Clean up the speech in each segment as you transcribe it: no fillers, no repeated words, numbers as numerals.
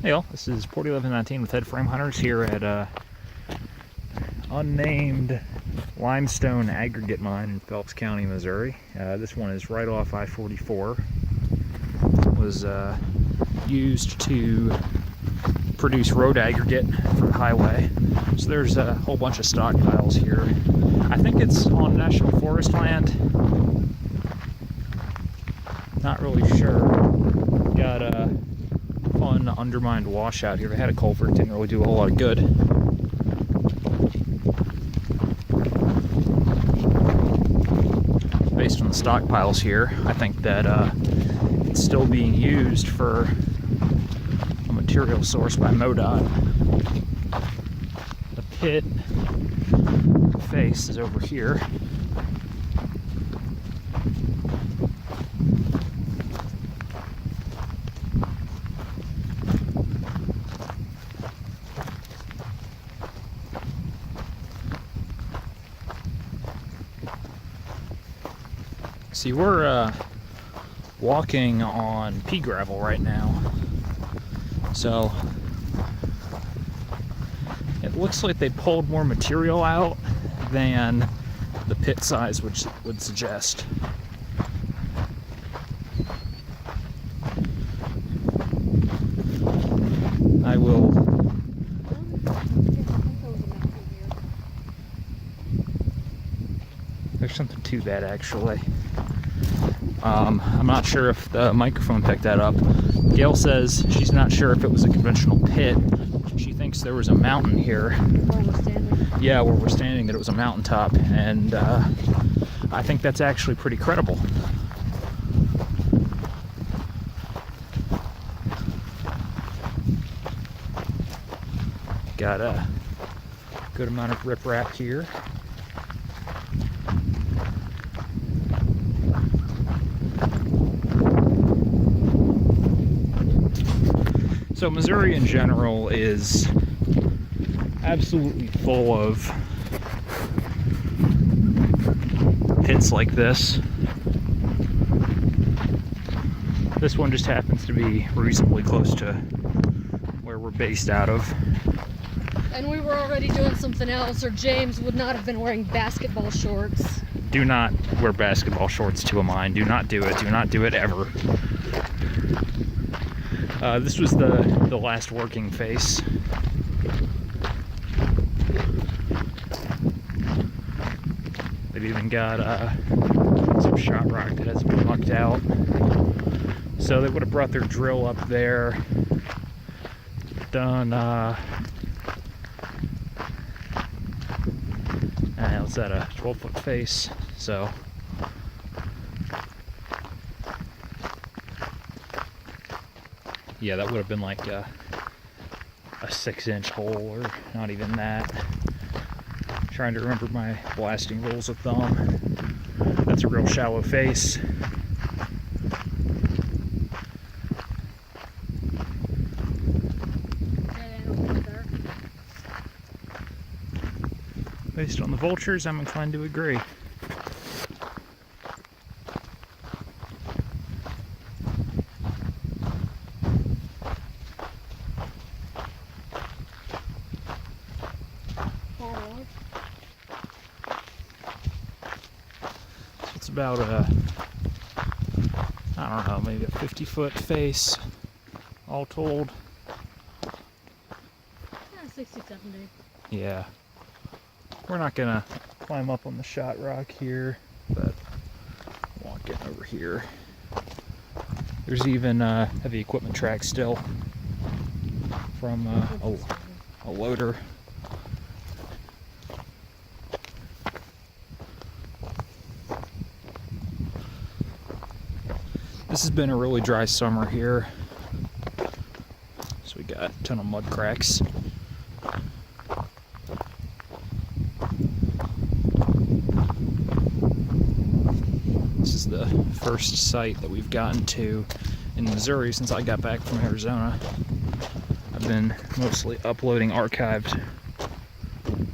Hey all, this is Port 1119 with Head Frame Hunters here at unnamed limestone aggregate mine in Phelps County, Missouri. This one is right off I-44. Was used to produce road aggregate for the highway. So there's a whole bunch of stockpiles here. I think it's on national forest land. Not really sure. Got a fun undermined washout here. They had a culvert, didn't really do a whole lot of good. Based on the stockpiles here, I think that it's still being used for a material source by MODOT. The pit face is over here. See, we're walking on pea gravel right now, so it looks like they pulled more material out than the pit size would suggest. I will. There's something to that actually. I'm not sure if the microphone picked that up. Gail says she's not sure if it was a conventional pit. She thinks there was a mountain here. Where we're standing? Yeah, where we're standing, that it was a mountaintop, and I think that's actually pretty credible. Got a good amount of riprap here. So Missouri in general is absolutely full of pits like this. This one just happens to be reasonably close to where we're based out of. And we were already doing something else, or James would not have been wearing basketball shorts. Do not wear basketball shorts to a mine. Do not do it. Do not do it ever. This was the last working face. They've even got some shot rock that has been mucked out. So they would have brought their drill up there, done, what's that, a 12-foot face, so. Yeah, that would have been like a 6-inch hole, or not even that. Trying to remember my blasting rules of thumb. That's a real shallow face. Based on the vultures, I'm inclined to agree. It's about I don't know, maybe a 50-foot face, all told. Yeah, 60, 70. Yeah. We're not gonna climb up on the shot rock here, but walking over here. There's even heavy equipment tracks still from a loader. This has been a really dry summer here, so we got a ton of mud cracks. This is the first site that we've gotten to in Missouri since I got back from Arizona. I've been mostly uploading archived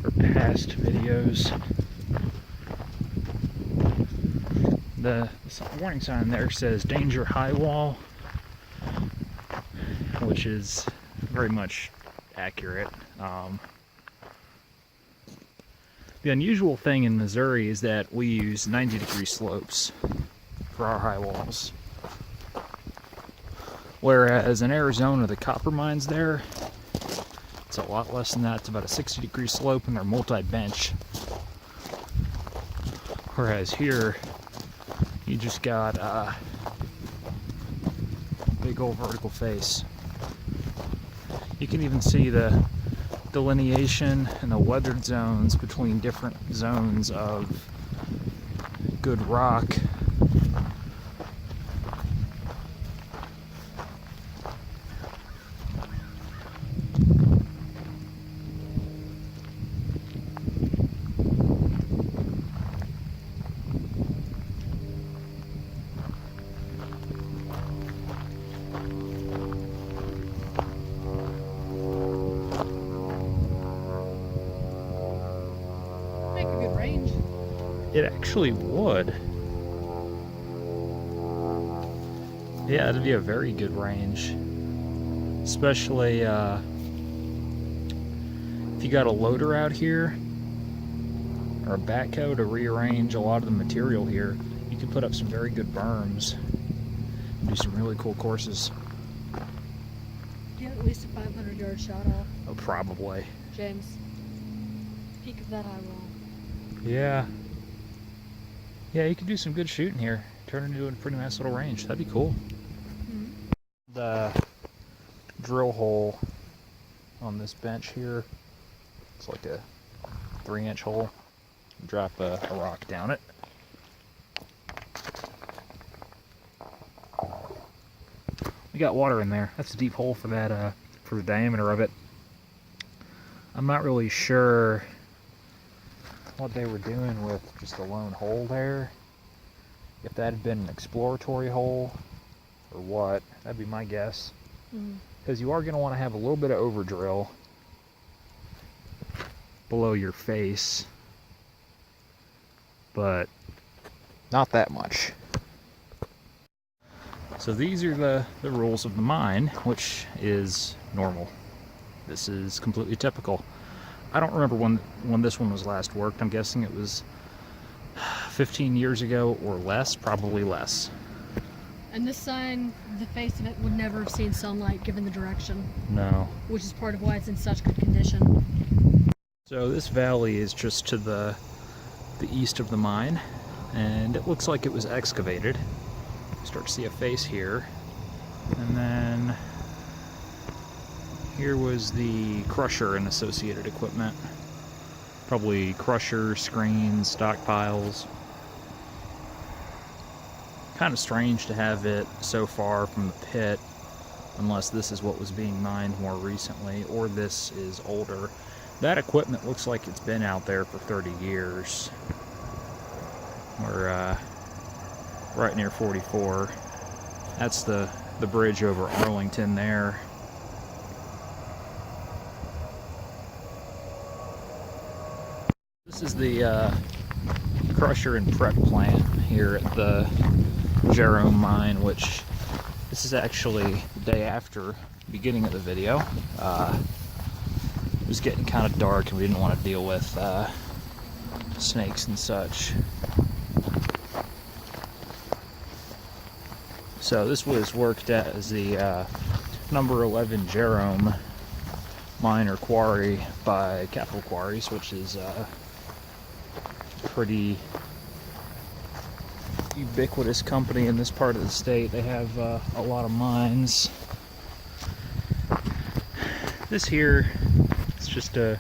or past videos. The warning sign there says danger high wall, which is very much accurate. The unusual thing in Missouri is that we use 90-degree slopes for our high walls. Whereas in Arizona, the copper mines there, it's a lot less than that. It's about a 60-degree slope and they're multi-bench. Whereas here, you just got a big old vertical face. You can even see the delineation and the weathered zones between different zones of good rock. It actually would. Yeah, it'd be a very good range. Especially if you got a loader out here or a backhoe to rearrange a lot of the material here, you could put up some very good berms and do some really cool courses. Do you have at least a 500-yard shot off? Oh, probably. James, peak of that high wall. Yeah. Yeah, you could do some good shooting here. Turn it into a pretty nice little range. That'd be cool. Mm-hmm. The drill hole on this bench here, it's like a 3-inch hole. Drop a rock down it. We got water in there. That's a deep hole for that, for the diameter of it. I'm not really sure what they were doing with just a lone hole there. If that had been an exploratory hole or what, that'd be my guess. Because you are going to want to have a little bit of over drill below your face, but not that much. So these are the rules of the mine, which is normal. This is completely typical. I don't remember when this one was last worked. I'm guessing it was 15 years ago or less, probably less. And this sign, the face of it would never have seen sunlight given the direction. No. Which is part of why it's in such good condition. So this valley is just to the east of the mine, and it looks like it was excavated. You start to see a face here, and then here was the crusher and associated equipment. Probably crusher, screens, stockpiles. Kind of strange to have it so far from the pit, unless this is what was being mined more recently, or this is older. That equipment looks like it's been out there for 30 years. We're right near 44. That's the bridge over Arlington there. This is the crusher and prep plant here at the Jerome mine, which this is actually the day after the beginning of the video. It was getting kind of dark and we didn't want to deal with snakes and such. So this was worked as the number 11 Jerome mine or quarry by Capital Quarries, which is pretty ubiquitous company in this part of the state. They have a lot of mines. This here is just a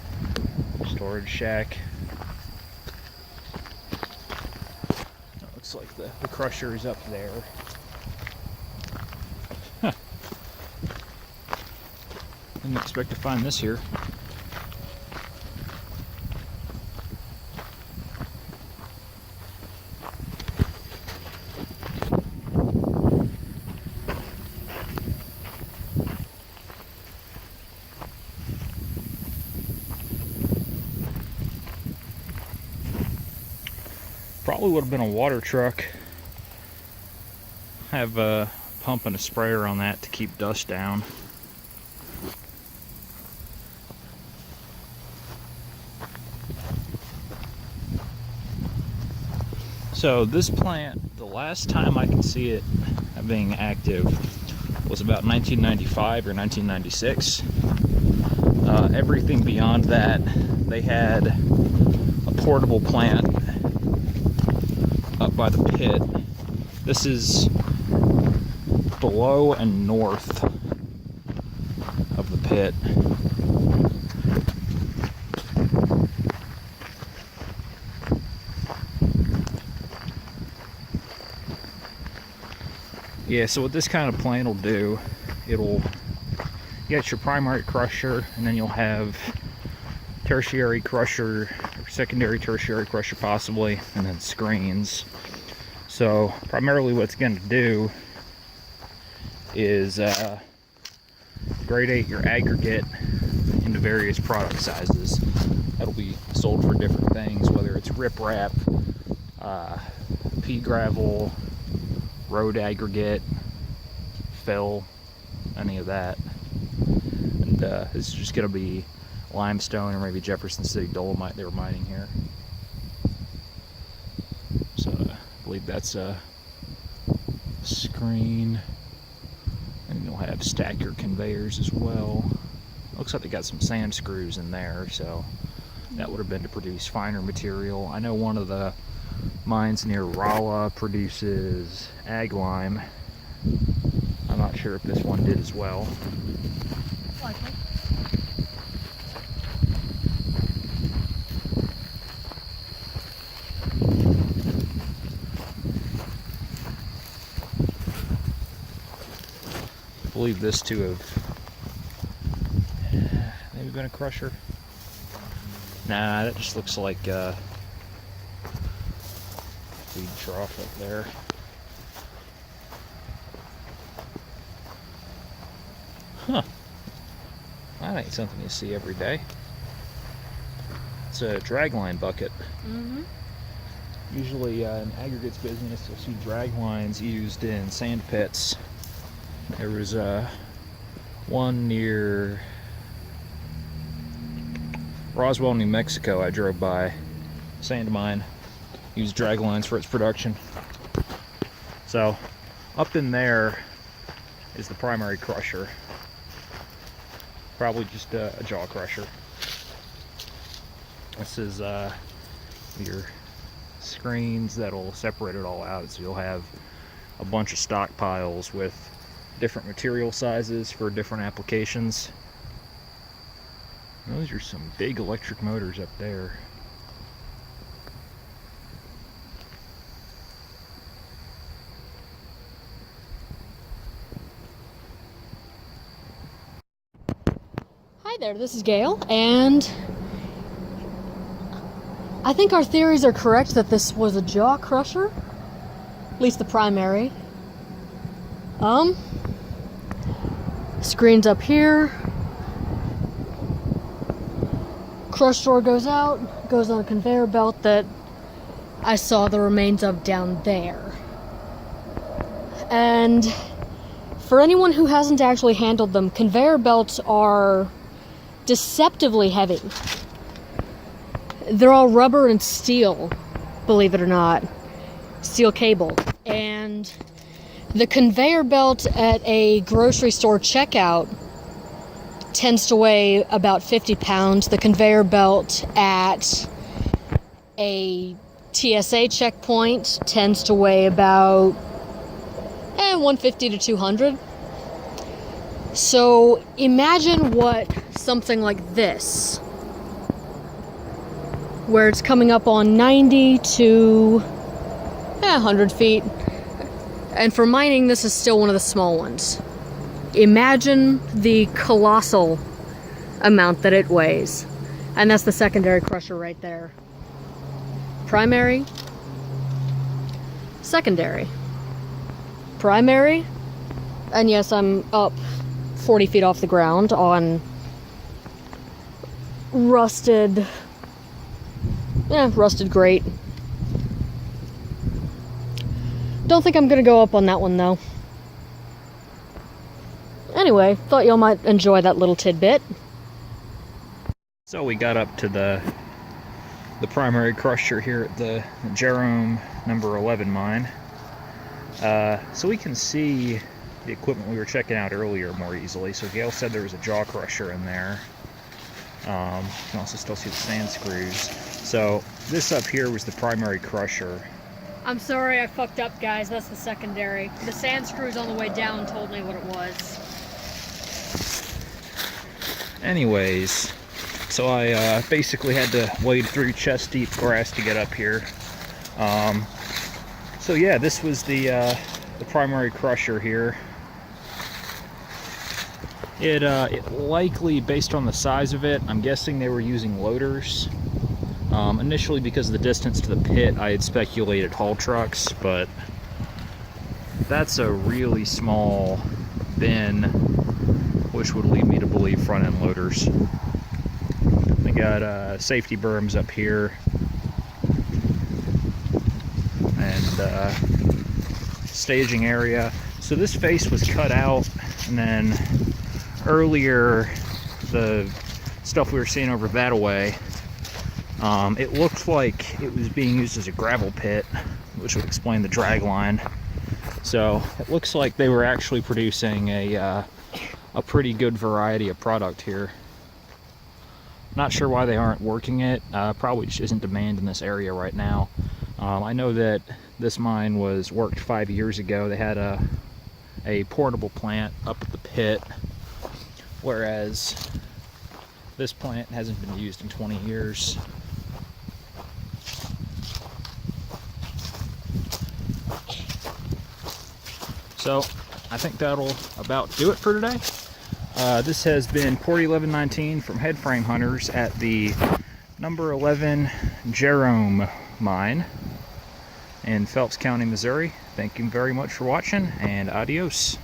storage shack. It looks like the crusher is up there. Huh. Didn't expect to find this here. Probably would have been a water truck. Have a pump and a sprayer on that to keep dust down. So this plant, the last time I can see it being active was about 1995 or 1996. Everything beyond that, they had a portable plant up by the pit. This is below and north of the pit. Yeah, so what this kind of plant will do, it'll get your primary crusher, and then you'll have tertiary crusher, or secondary tertiary crusher possibly, and then screens. So primarily what it's going to do is gradate your aggregate into various product sizes. That'll be sold for different things, whether it's riprap, pea gravel, road aggregate, fill, any of that. And this is just going to be limestone or maybe Jefferson City dolomite they were mining here. So I believe that's a screen. And you'll have stacker conveyors as well. Looks like they got some sand screws in there, so that would have been to produce finer material. I know one of the mines near Rolla produces ag lime. I'm not sure if this one did as well. Likely. I believe this to have maybe been a crusher. Nah, that just looks like a feed trough up there. Huh. That ain't something you see every day. It's a dragline bucket. Mm-hmm. Usually in aggregates business, you'll see drag lines used in sand pits. There was one near Roswell, New Mexico I drove by. Sand mine. Used drag lines for its production. So up in there is the primary crusher. Probably just a jaw crusher. This is your screens that'll separate it all out, so you'll have a bunch of stockpiles with different material sizes for different applications. Those are some big electric motors up there. Hi there, this is Gail, and I think our theories are correct that this was a jaw crusher, at least the primary. Screens up here. Crush door goes out, goes on a conveyor belt that I saw the remains of down there. And for anyone who hasn't actually handled them, conveyor belts are deceptively heavy. They're all rubber and steel, believe it or not. Steel cable. And the conveyor belt at a grocery store checkout tends to weigh about 50 pounds. The conveyor belt at a TSA checkpoint tends to weigh about 150 to 200. So imagine what something like this, where it's coming up on 90 to 100 feet. And for mining, this is still one of the small ones. Imagine the colossal amount that it weighs. And that's the secondary crusher right there. Primary, secondary, primary, and yes, I'm up 40 feet off the ground on rusted grate. Don't think I'm gonna go up on that one though. Anyway, thought y'all might enjoy that little tidbit. So we got up to the the primary crusher here at the Jerome number 11 mine. So we can see the equipment we were checking out earlier more easily. So Gail said there was a jaw crusher in there. You can also still see the sand screws. So this up here was the primary crusher. I'm sorry I fucked up, guys. That's the secondary. The sand screws on the way down told me what it was. Anyways, so I basically had to wade through chest-deep grass to get up here. So yeah, this was the primary crusher here. It likely, based on the size of it, I'm guessing they were using loaders. Initially, because of the distance to the pit, I had speculated haul trucks, but that's a really small bin, which would lead me to believe front-end loaders. They got safety berms up here, and staging area. So this face was cut out, and then earlier the stuff we were seeing over that way, it looked like it was being used as a gravel pit, which would explain the drag line. So it looks like they were actually producing a pretty good variety of product here. Not sure why they aren't working it. Probably just isn't demand in this area right now. I know that this mine was worked 5 years ago. They had a portable plant up at the pit, whereas this plant hasn't been used in 20 years. So I think that'll about do it for today. This has been Port 1119 from Headframe Hunters at the number 11 Jerome mine in Phelps County, Missouri. Thank you very much for watching, and adios.